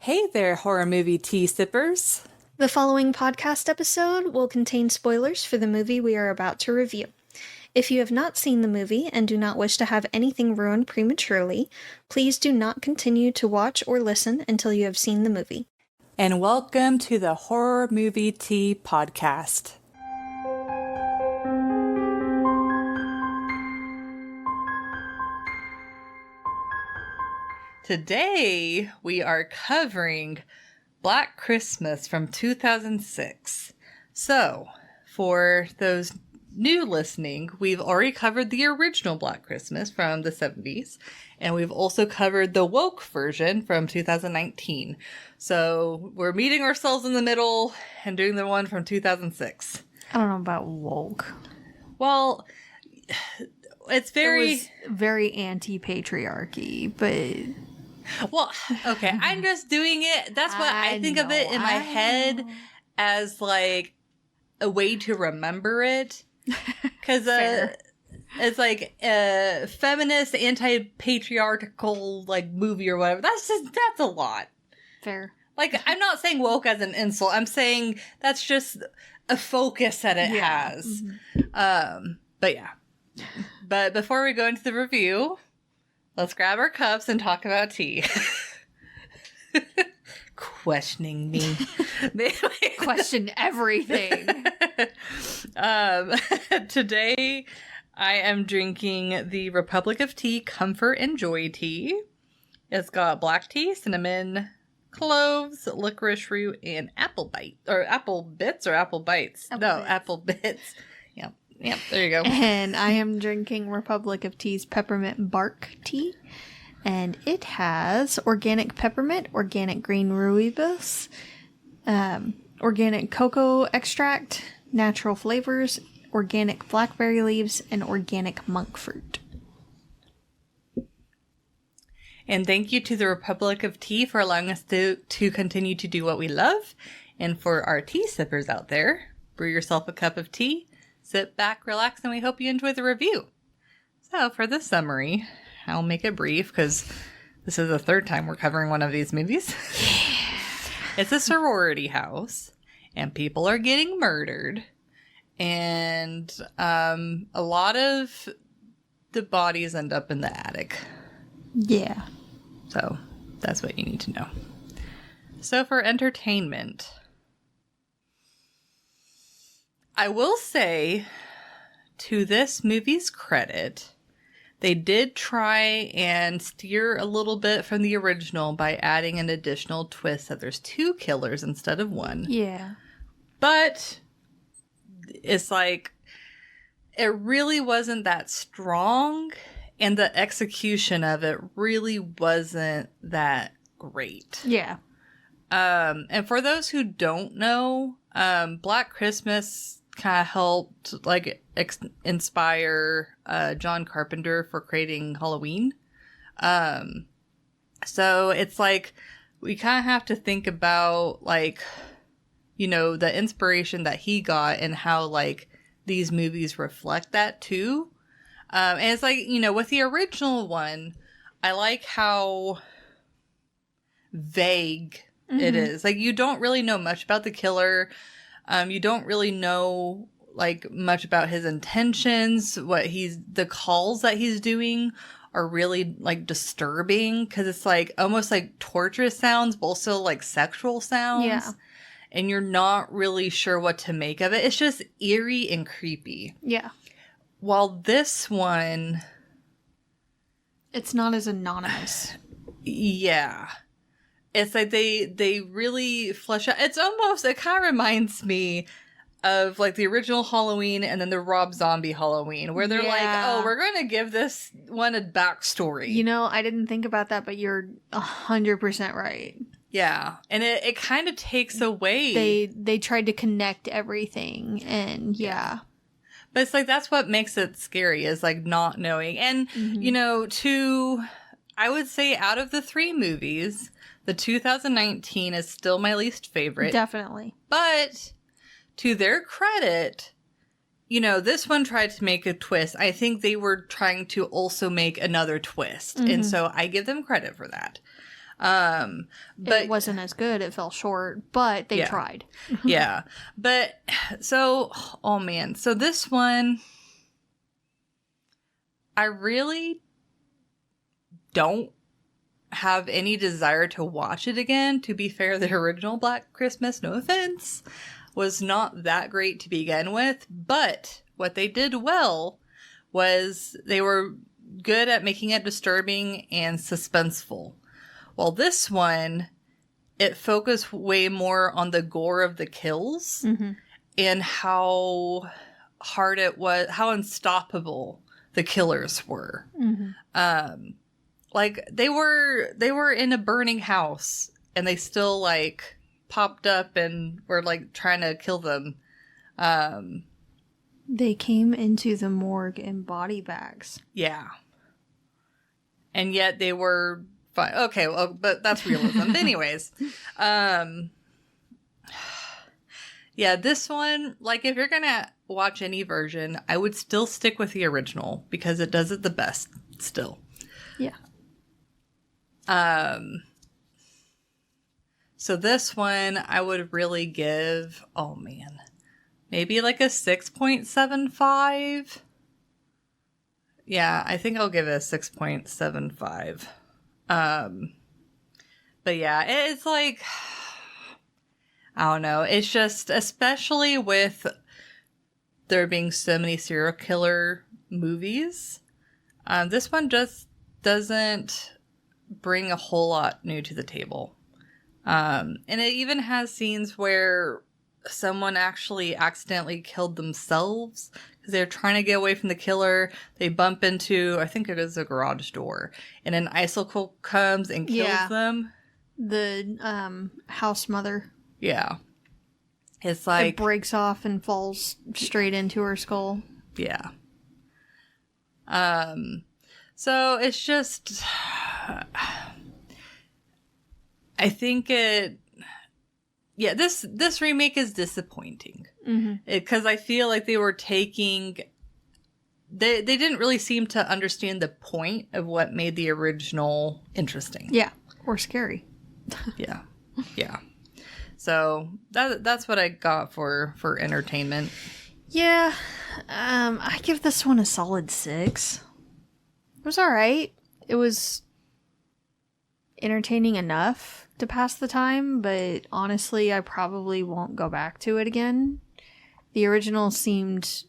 Hey there, horror movie tea sippers. The following podcast episode will contain spoilers for the movie we are about to review. If you have not seen the movie and do not wish to have anything ruined prematurely, please do not continue to watch or listen until you have seen the movie. And welcome to the Horror Movie Tea Podcast. Today, we are covering Black Christmas from 2006. So, for those new listening, we've already covered the original Black Christmas from the 70s, and we've also covered the woke version from 2019. So, we're meeting ourselves in the middle and doing the one from 2006. I don't know about woke. Well, it was very anti-patriarchy, but... Well, okay, I'm just doing it. That's what I think of it in my head as like a way to remember it. Because it's like a feminist, anti-patriarchal like movie or whatever. That's a lot. Fair. Like, I'm not saying woke as an insult. I'm saying that's just a focus that it has. Mm-hmm. But yeah. But before we go into the review, let's grab our cups and talk about tea. Questioning me. Question everything. Today, I am drinking the Republic of Tea Comfort and Joy Tea. It's got black tea, cinnamon, cloves, licorice root, and apple bites. Apple bits. Apple bits. Yep, there you go. And I am drinking Republic of Tea's Peppermint Bark Tea. And it has organic peppermint, organic green rooibos, organic cocoa extract, natural flavors, organic blackberry leaves, and organic monk fruit. And thank you to the Republic of Tea for allowing us to continue to do what we love. And for our tea sippers out there, brew yourself a cup of tea, sit back, relax, and we hope you enjoy the review. So for the summary, I'll make it brief because this is the third time we're covering one of these movies. Yeah. It's a sorority house, and people are getting murdered. And a lot of the bodies end up in the attic. Yeah. So that's what you need to know. So for entertainment, I will say, to this movie's credit, they did try and steer a little bit from the original by adding an additional twist that there's two killers instead of one. Yeah. But it's like, it really wasn't that strong, and the execution of it really wasn't that great. Yeah. And for those who don't know, Black Christmas kind of helped like inspire John Carpenter for creating Halloween. So it's like we kind of have to think about like, you know, the inspiration that he got and how like these movies reflect that too. And it's like, you know, with the original one, I like how vague it is. Like, you don't really know much about the killer. You don't really know like much about his intentions. The calls that he's doing are really like disturbing because it's like almost like torturous sounds, but also like sexual sounds. Yeah. And you're not really sure what to make of it. It's just eerie and creepy. Yeah. While this one, it's not as anonymous. Yeah. It's like they really flesh out. It kind of reminds me of like the original Halloween and then the Rob Zombie Halloween, where they're like, oh, we're going to give this one a backstory. You know, I didn't think about that, but you're 100% right. Yeah. And it kind of takes away. They tried to connect everything, and yeah. But it's like, that's what makes it scary, is like not knowing. And, you know, I would say out of the three movies, the 2019 is still my least favorite. Definitely. But to their credit, you know, this one tried to make a twist. I think they were trying to also make another twist. And so I give them credit for that. But it wasn't as good. It fell short, but they Yeah. tried. yeah. But so, oh man. So this one, I really don't have any desire to watch it again. To be fair, the original Black Christmas, no offense, was not that great to begin with. But what they did well was they were good at making it disturbing and suspenseful. While this one, it focused way more on the gore of the kills Mm-hmm. and how hard it was, how unstoppable the killers were. Mm-hmm. Like they were in a burning house and they still like popped up and were like trying to kill them. They came into the morgue in body bags. Yeah. And yet they were fine. Okay, well, but that's realism. But anyways, yeah, this one, like if you're gonna watch any version, I would still stick with the original because it does it the best still. Yeah. So this one I would really give, oh man, maybe like a 6.75. Yeah, I think I'll give it a 6.75. But yeah, it's like, I don't know. It's just, especially with there being so many serial killer movies, this one just doesn't bring a whole lot new to the table. And it even has scenes where someone actually accidentally killed themselves because they're trying to get away from the killer. They bump into, I think it is a garage door, and an icicle comes and kills them. The house mother. Yeah. It's It like, breaks off and falls straight into her skull. yeah. So it's just, I think this remake is disappointing. Mm-hmm. Because I feel like they were taking, they didn't really seem to understand the point of what made the original interesting. Yeah. Or scary. Yeah. Yeah. So that's what I got for entertainment. Yeah. I give this one a solid 6. It was alright. It was entertaining enough to pass the time, but honestly, I probably won't go back to it again. The original seemed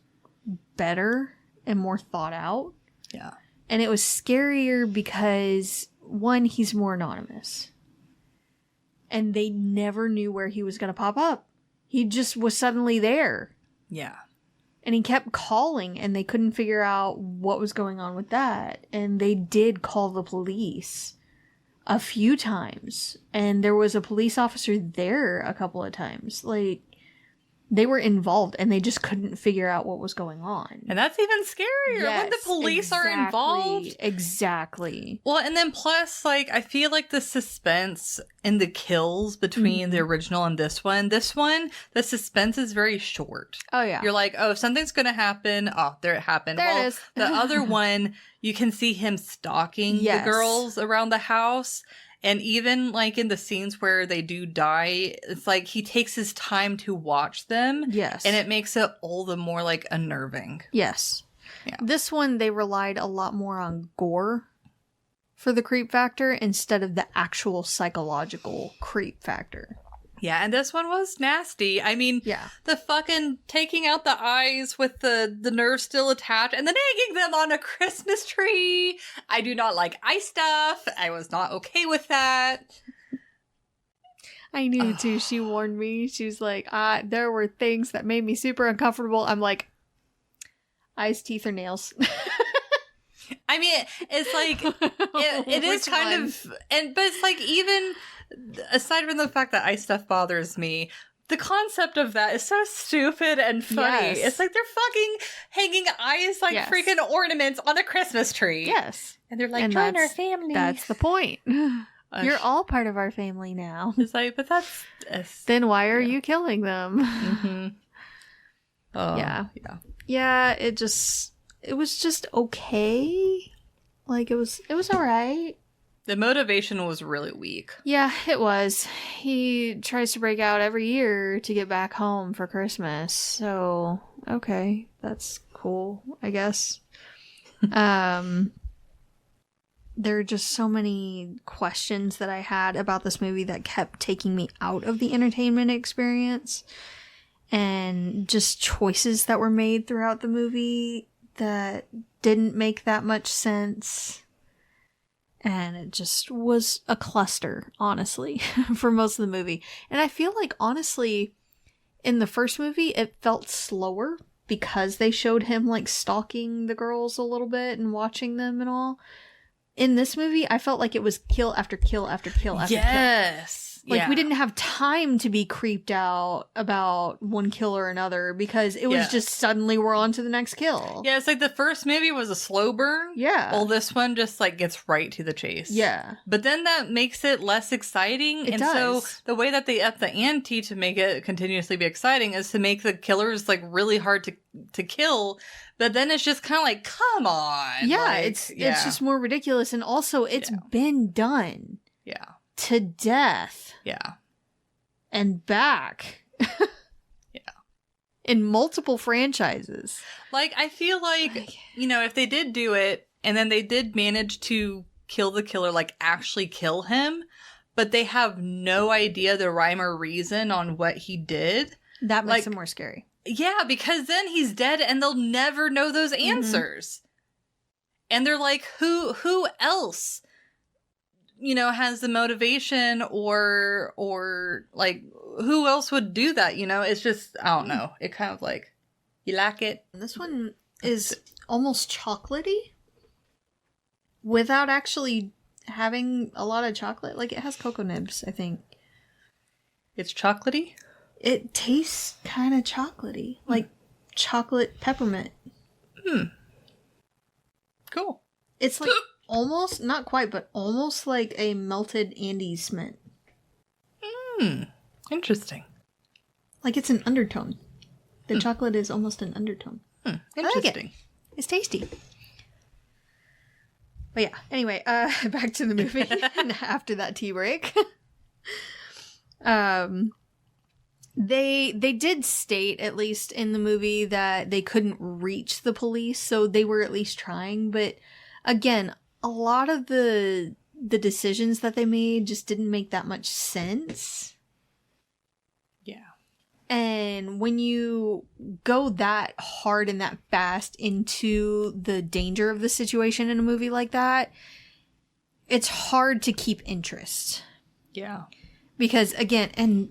better and more thought out. Yeah. And it was scarier because, one, he's more anonymous. And they never knew where he was going to pop up. He just was suddenly there. Yeah. And he kept calling, and they couldn't figure out what was going on with that. And they did call the police a few times. And there was a police officer there a couple of times. Like, they were involved, and they just couldn't figure out what was going on. And that's even scarier when the Yes, police are involved. Exactly. Well, and then plus, like, I feel like the suspense in the kills between the original and this one, the suspense is very short. Oh, yeah. You're like, oh, something's going to happen. Oh, there it happened. There it well, is. The other one, you can see him stalking Yes. the girls around the house. And even like in the scenes where they do die, it's like he takes his time to watch them. Yes. And it makes it all the more like unnerving. Yes. Yeah. This one, they relied a lot more on gore for the creep factor instead of the actual psychological creep factor. Yeah, and this one was nasty. I mean, Yeah. the fucking taking out the eyes with the nerve still attached and then hanging them on a Christmas tree. I do not like eye stuff. I was not okay with that. I knew too. She warned me. She was like, there were things that made me super uncomfortable. I'm like, eyes, teeth, or nails. I mean, it's like, it is Which kind one? of, but it's like, even aside from the fact that eye stuff bothers me, the concept of that is so stupid and funny. Yes. It's like they're fucking hanging eyes like Yes. freaking ornaments on a Christmas tree. Yes. And they're like, And join our that's- family. That's the point. Uh, You're all part of our family now. It's like, but that's... Then why are you killing them? Mm-hmm. Oh, Yeah. Yeah. Yeah, it was just okay. Like it was alright. The motivation was really weak. Yeah, it was. He tries to break out every year to get back home for Christmas. So, okay, that's cool, I guess. There are just so many questions that I had about this movie that kept taking me out of the entertainment experience. And just choices that were made throughout the movie that didn't make that much sense. And it just was a cluster, honestly, for most of the movie. And I feel like, honestly, in the first movie, it felt slower because they showed him, like, stalking the girls a little bit and watching them and all. In this movie, I felt like it was kill after kill after kill after kill. Yes. Like, we didn't have time to be creeped out about one kill or another because it was just suddenly we're on to the next kill. Yeah, it's like the first movie was a slow burn. Yeah. Well, this one just, like, gets right to the chase. Yeah. But then that makes it less exciting. It and does. so the way that they up the ante to make it continuously be exciting is to make the killers, like, really hard to kill. But then it's just kind of like, come on. Yeah, like, it's just more ridiculous. And also, it's been done. Yeah. To death. Yeah. And back. Yeah. In multiple franchises. Like, I feel like, you know, if they did do it, and then they did manage to kill the killer, like, actually kill him, but they have no idea the rhyme or reason on what he did. That makes it more scary. Yeah, because then he's dead and they'll never know those answers. And they're like, who else, you know, has the motivation or like, who else would do that, you know? It's just, I don't know. It kind of like, you like it. This one is almost chocolatey without actually having a lot of chocolate. Like, it has cocoa nibs, I think. It's chocolatey? It tastes kind of chocolatey. Like chocolate peppermint. Cool. It's like almost, not quite, but almost like a melted Andes mint. Interesting. Like it's an undertone. The chocolate is almost an undertone. Interesting. I like it. It's tasty. But yeah, anyway, back to the movie after that tea break. They did state, at least in the movie, that they couldn't reach the police, so they were at least trying. But again, a lot of the decisions that they made just didn't make that much sense. Yeah. And when you go that hard and that fast into the danger of the situation in a movie like that, it's hard to keep interest. Yeah. Because again,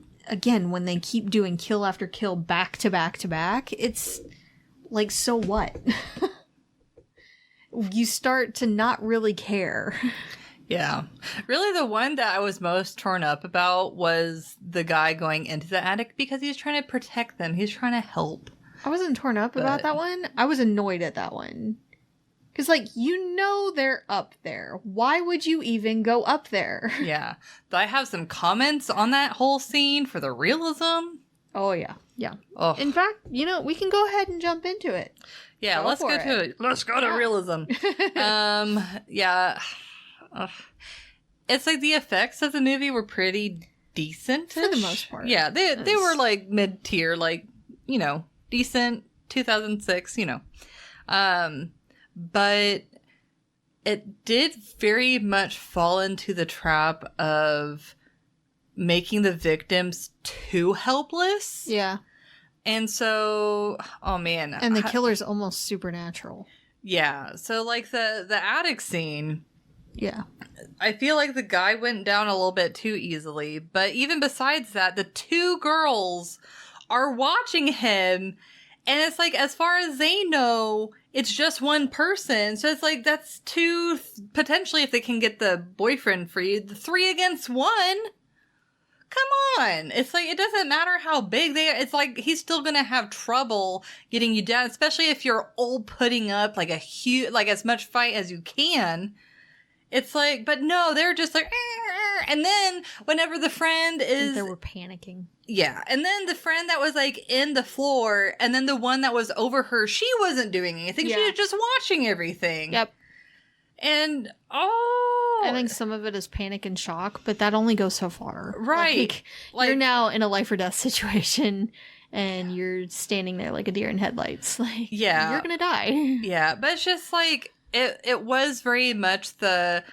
when they keep doing kill after kill back to back to back, it's like, so what? You start to not really care. Yeah. Really, the one that I was most torn up about was the guy going into the attic because he's trying to protect them. He's trying to help. I wasn't torn up about that one. I was annoyed at that one. Because, like, you know they're up there. Why would you even go up there? Yeah. But I have some comments on that whole scene for the realism. Oh, yeah. Yeah. Oh. In fact, you know, we can go ahead and jump into it. Yeah, let's go to it. Let's go to realism. Yeah. It's like the effects of the movie were pretty decent for the most part. Yeah, they were like mid-tier, like, you know, decent, 2006, you know. But it did very much fall into the trap of making the victims too helpless. Yeah. And so, oh man. And the killer's almost supernatural. Yeah. So like the attic scene. Yeah. I feel like the guy went down a little bit too easily. But even besides that, the two girls are watching him. And it's like, as far as they know, it's just one person. So it's like, that's two, potentially, if they can get the boyfriend free, the 3 against 1. Come on. It's like, it doesn't matter how big they are. It's like, he's still going to have trouble getting you down, especially if you're all putting up like a huge, like as much fight as you can. It's like, but no, they're just like, and then whenever the friend is, they were panicking. Yeah, and then the friend that was like in the floor, and then the one that was over her, she wasn't doing anything. Yeah. She was just watching everything. Yep. And I think some of it is panic and shock, but that only goes so far. Right. Like, you're now in a life or death situation, and you're standing there like a deer in headlights. Like, yeah, you're gonna die. Yeah, but it's just like it was very much the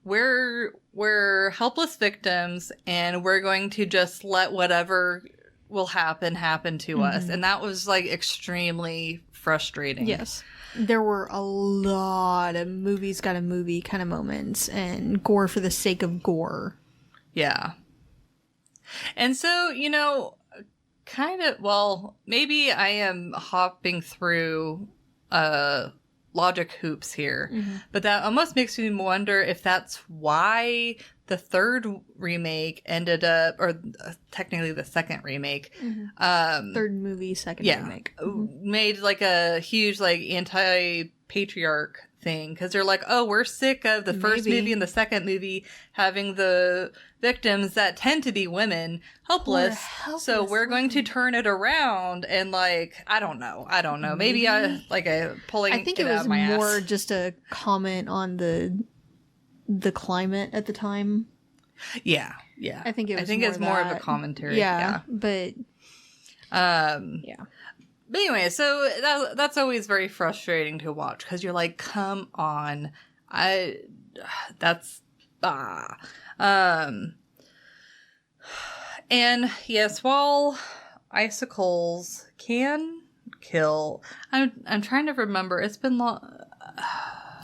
we're helpless victims, and we're going to just let whatever will happen to us, and that was like extremely frustrating. Yes. There were a lot of movies got a movie kind of moments and gore for the sake of gore. Yeah. And so, you know, kind of, well, maybe I am hopping through logic hoops here, but that almost makes me wonder if that's why the third remake ended up, or technically the second remake, Third movie, second remake. Made like a huge like anti-patriarch thing, because they're like, oh, we're sick of the first movie and the second movie having the victims that tend to be women helpless, so we're going to turn it around. And like, I don't know, maybe I pulling I think it it was out of my more ass. just a comment on the climate at the time. Yeah. I think it's more of a commentary. But yeah. But anyway, so that's always very frustrating to watch, because you're like, come on, and yes, while icicles can kill, I'm trying to remember. It's been long.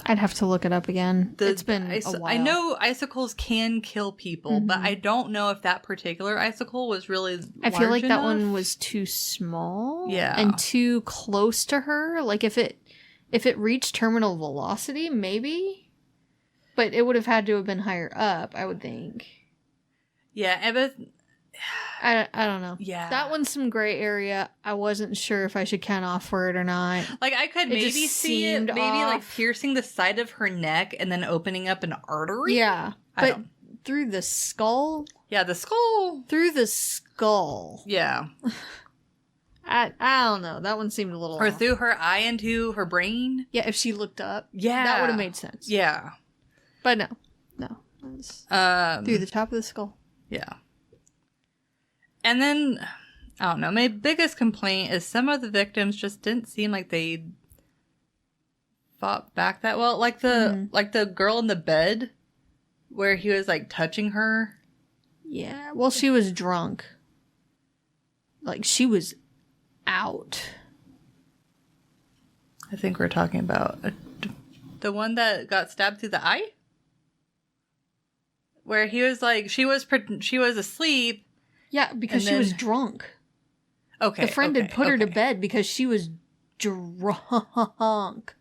I'd have to look it up again. It's been a while. I know icicles can kill people, but I don't know if that particular icicle was really I feel like enough. that one was too small. Yeah. And too close to her. Like, if it reached terminal velocity, maybe. But it would have had to have been higher up, I would think. Yeah, but I don't know. Yeah. That one's some gray area. I wasn't sure if I should count off for it or not. Like, I could maybe just see it, seemed maybe like off. piercing the side of her neck and then opening up an artery. Yeah. I But don't- through the skull? Yeah, the skull. Through the skull. Yeah. I don't know. That one seemed a little Or off. through her eye into her brain. Yeah, if she looked up. Yeah. That would have made sense. Yeah. But no. No. It was through the top of the skull. Yeah. And then, I don't know, my biggest complaint is some of the victims just didn't seem like they fought back that well. Like the girl in the bed where he was like touching her. Yeah. Well, she was drunk. Like, she was out. I think we're talking about the one that got stabbed through the eye? Where he was like, she was asleep. Yeah, because And she was then- drunk. Okay. The friend had put her to okay. bed because she was drunk.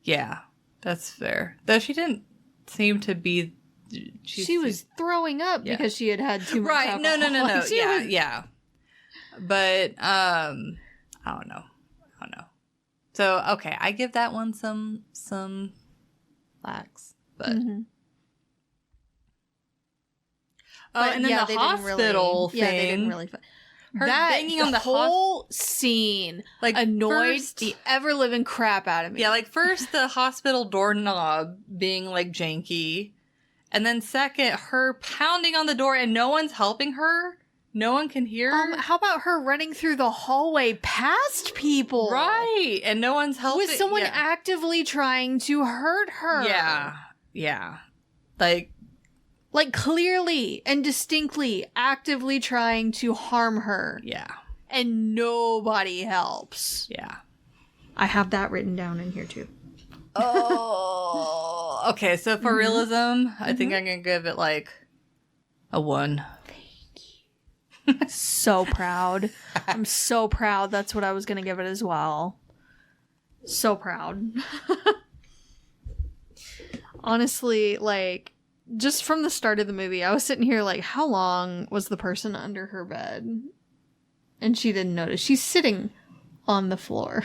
Yeah, that's fair. Though she didn't seem to be. She was throwing up Yeah. because she had had too much right. alcohol. No. Like, she Yeah, was- yeah. But I don't know. So okay, I give that one some lax, but. Mhm. Oh, and then yeah, the they didn't really- hospital thing. Yeah, they didn't really. Her banging on the whole scene like annoyed first- the ever living crap out of me. Yeah, like first the hospital doorknob being like janky, and then second her pounding on the door and no one's helping her. No one can hear. How about her running through the hallway past people? Right, and no one's helping. Was someone yeah. actively trying to hurt her? Yeah. Like, clearly and distinctly actively trying to harm her. yeah. And nobody helps. Yeah. I have that written down in here too. Oh, okay. So for realism, I think I'm gonna give it like a 1. So proud. I'm so proud. That's what I was going to give it as well. So proud. Honestly, like, just from the start of the movie, I was sitting here like, how long was the person under her bed? And she didn't notice. She's sitting on the floor,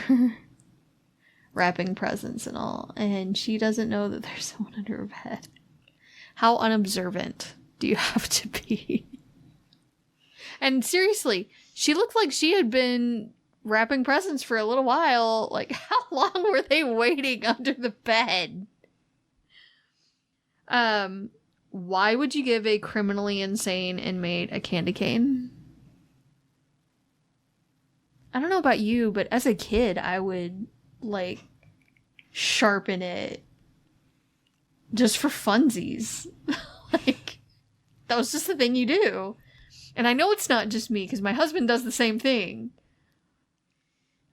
wrapping presents and all, and she doesn't know that there's someone under her bed. How unobservant do you have to be? And seriously, she looked like she had been wrapping presents for a little while. Like, how long were they waiting under the bed? Why would you give a criminally insane inmate a candy cane? I don't know about you, but as a kid, I would, like, sharpen it just for funsies. Like, that was just the thing you do. And I know it's not just me, because my husband does the same thing.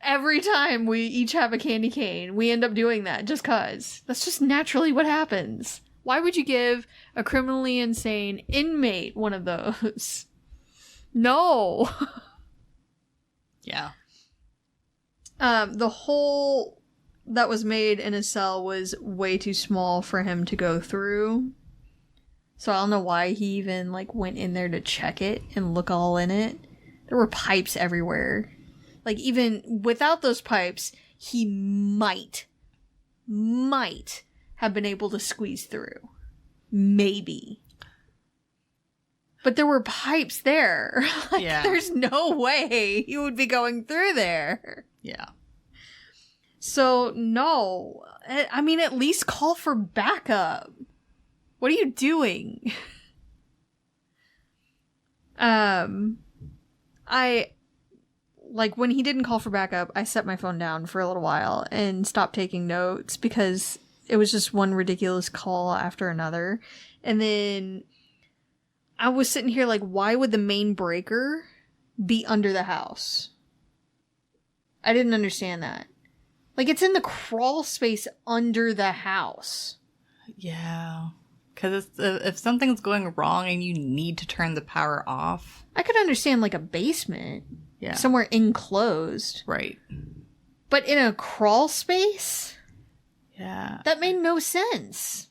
Every time we each have a candy cane, we end up doing that just cause. That's just naturally what happens. Why would you give a criminally insane inmate one of those? No. Yeah. The hole that was made in his cell was way too small for him to go through. So I don't know why he even, like, went in there to check it and look all in it. There were pipes everywhere. Like, even without those pipes, he might have been able to squeeze through. Maybe. But there were pipes there. Like, Yeah. There's no way he would be going through there. Yeah. So, no. I mean, at least call for backup. What are you doing? Like, when he didn't call for backup, I set my phone down for a little while and stopped taking notes because it was just one ridiculous call after another. And then I was sitting here like, why would the main breaker be under the house? I didn't understand that. Like, it's in the crawl space under the house. Yeah. Because if something's going wrong and you need to turn the power off. I could understand, like, a basement. Yeah. Somewhere enclosed. Right. But in a crawl space? Yeah. That made no sense.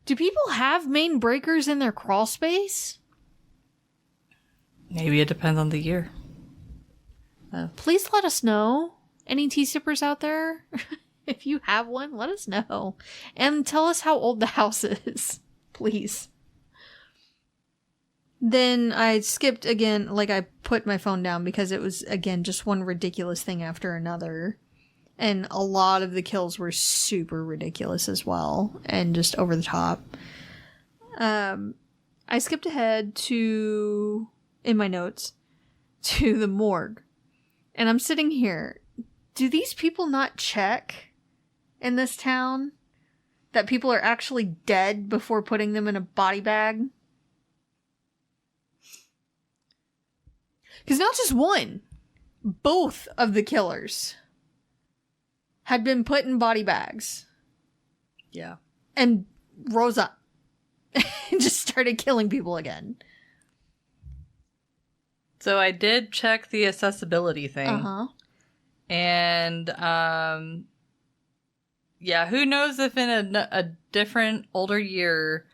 Do people have main breakers in their crawl space? Maybe it depends on the year. Please let us know. Any tea sippers out there? If you have one, let us know. And tell us how old the house is. Please. Then I skipped again, like I put my phone down because it was, again, just one ridiculous thing after another. And a lot of the kills were super ridiculous as well. And just over the top. I skipped ahead to, in my notes, to the morgue. And I'm sitting here. Do these people not check in this town that people are actually dead before putting them in a body bag? Because not just one, both of the killers had been put in body bags Yeah. and rose up and just started killing people again. So I did check the accessibility thing. Uh-huh. And, yeah, who knows if in a different, older year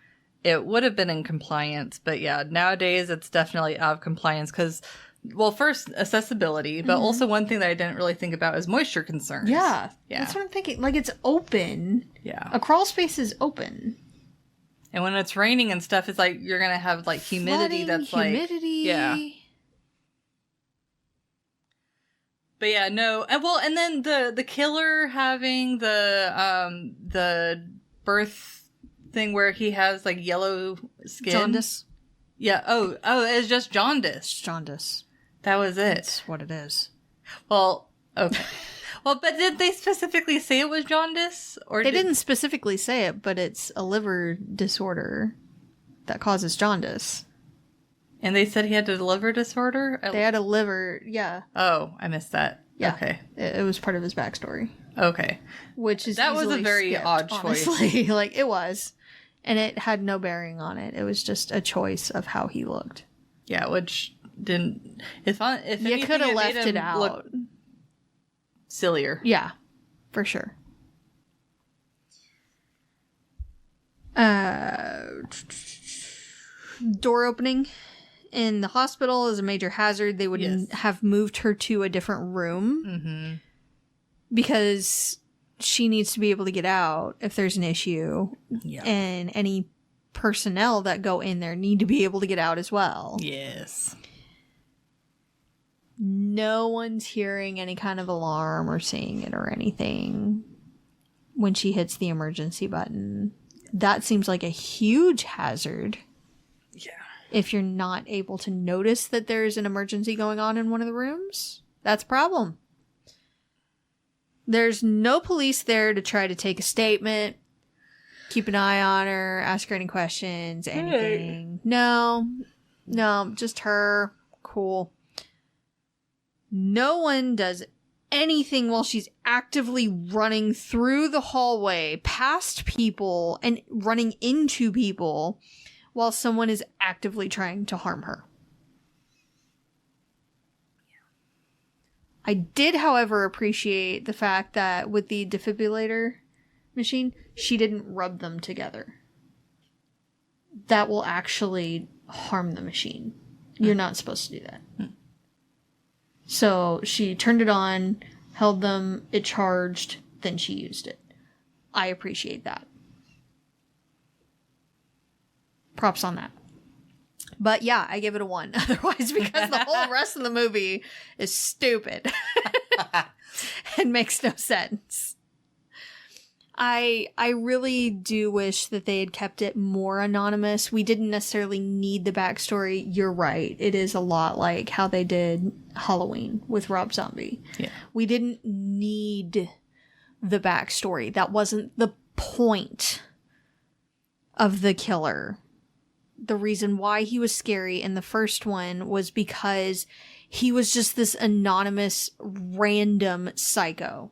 it would have been in compliance. But yeah, nowadays it's definitely out of compliance because, well, first, accessibility, but also one thing that I didn't really think about is moisture concerns. Yeah. Yeah. That's what I'm thinking. Like, it's open. Yeah. A crawl space is open. And when it's raining and stuff, it's like you're going to have, like, humidity Flooding, that's like... humidity. Yeah. But yeah, no. And well, and then the killer having the birth thing where he has like yellow skin. Jaundice. Yeah. Oh, it's just jaundice. It's jaundice. That was it. That's what it is. Well, okay. Well, but did they specifically say it was jaundice, or They didn't specifically say it, but it's a liver disorder that causes jaundice. And they said he had a liver disorder. They had a liver, yeah. Oh, I missed that. Yeah. Okay. It was part of his backstory. Okay. Which is That was a easily very skipped, odd choice. honestly. Like, it was. And it had no bearing on it. It was just a choice of how he looked. Yeah, which didn't. If You anything, could have made left him it out. look sillier. Yeah, for sure. Door opening in the hospital is a major hazard. They would Yes. have moved her to a different room Mm-hmm. because she needs to be able to get out if there's an issue. Yeah. And any personnel that go in there need to be able to get out as well. Yes. No one's hearing any kind of alarm or seeing it or anything. when she hits the emergency button. That seems like a huge hazard. Yeah. If you're not able to notice that there's an emergency going on in one of the rooms, that's a problem. There's no police there to try to take a statement, keep an eye on her, ask her any questions, anything. No, just her. Cool. No one does anything while she's actively running through the hallway, past people, and running into people while someone is actively trying to harm her. I did, however, appreciate the fact that with the defibrillator machine, she didn't rub them together. That will actually harm the machine. You're not supposed to do that. So she turned it on, held them, it charged, then she used it. I appreciate that. Props on that. But yeah, I give it a 1. Otherwise, because the whole rest of the movie is stupid. and makes no sense. I really do wish that they had kept it more anonymous. We didn't necessarily need the backstory. You're right. It is a lot like how they did Halloween with Rob Zombie. Yeah. We didn't need the backstory. That wasn't the point of the killer. The reason why he was scary in the first one was because he was just this anonymous, random psycho.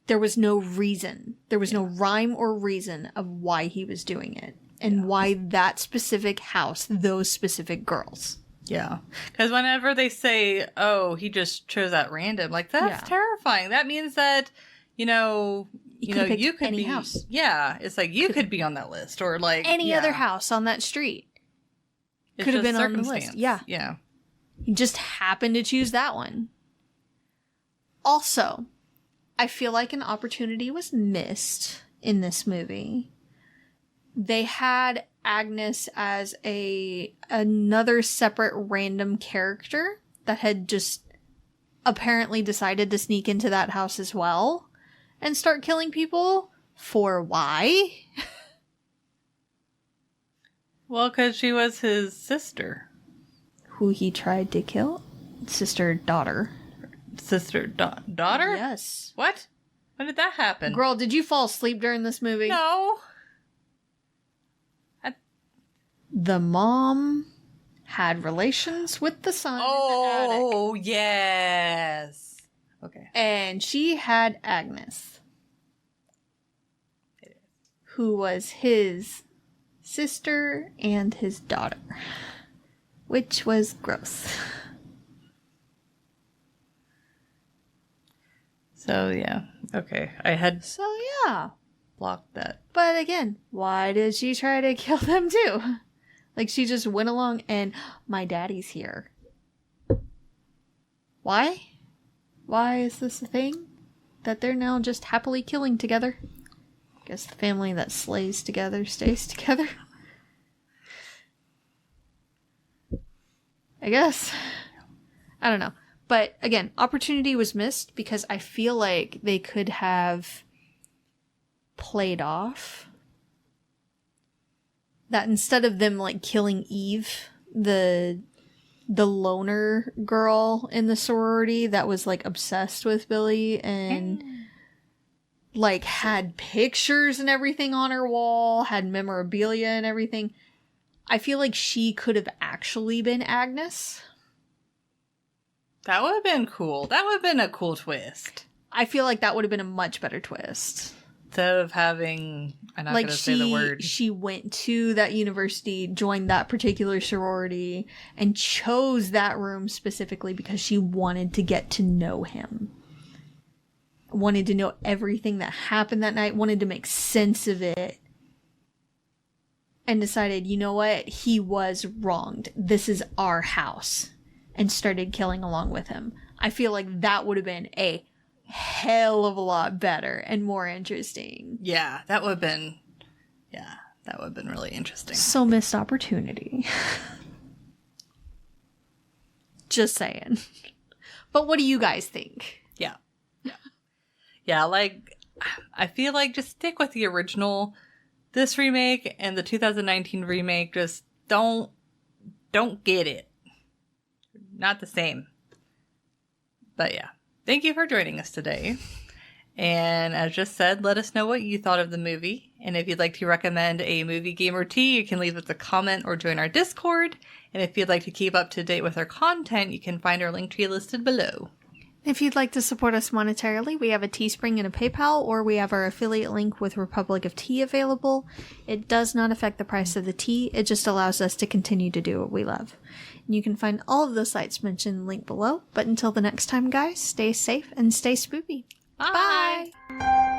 There was no reason. There was no rhyme or reason of why he was doing it. And why that specific house, those specific girls. Yeah. Because whenever they say, oh, he just chose at random, like, that's terrifying. That means that, you could any be house. Yeah. It's like you could be on that list, or like any other house on that street. It's could have just been on the list. Yeah. Yeah. He just happened to choose that one. Also, I feel like an opportunity was missed in this movie. They had Agnes as another separate random character that had just apparently decided to sneak into that house as well and start killing people. For why? Well, because she was his sister. Who he tried to kill? Daughter. Daughter? Yes. What? When did that happen? Girl, did you fall asleep during this movie? No. The mom had relations with the son in the attic. Oh, yes. Okay. And she had Agnes, who was his sister and his daughter, which was gross. So, yeah. Okay. I had So, yeah. blocked that. But again, why did she try to kill them too? Like, she just went along and, my daddy's here. Why? Why is this a thing? That they're now just happily killing together? Guess the family that slays together stays together. I guess. I don't know. But again, opportunity was missed because I feel like they could have played off that instead of them like killing Eve, the loner girl in the sorority that was like obsessed with Billy and like had pictures and everything on her wall, had memorabilia and everything. I feel like she could have actually been Agnes. That would have been cool. That would have been a cool twist. I feel like that would have been a much better twist. Instead of having, I'm not going to say the word. She went to that university, joined that particular sorority, and chose that room specifically because she wanted to get to know him. Wanted to know everything that happened that night, wanted to make sense of it. And decided, you know what? He was wronged. This is our house. And started killing along with him. I feel like that would have been a hell of a lot better and more interesting. Yeah, that would have been really interesting. So missed opportunity. Just saying. But what do you guys think? Yeah. Yeah, like, I feel like just stick with the original. This remake and the 2019 remake just don't get it. Not the same. But yeah, thank you for joining us today. And as just said, let us know what you thought of the movie. And if you'd like to recommend a movie, game, or tea, you can leave us a comment or join our Discord. And if you'd like to keep up to date with our content, you can find our link tree listed below. If you'd like to support us monetarily, we have a Teespring and a PayPal, or we have our affiliate link with Republic of Tea available. It does not affect the price of the tea, it just allows us to continue to do what we love. And you can find all of the sites mentioned linked below, but until the next time, guys, stay safe and stay spoopy. Bye! Bye.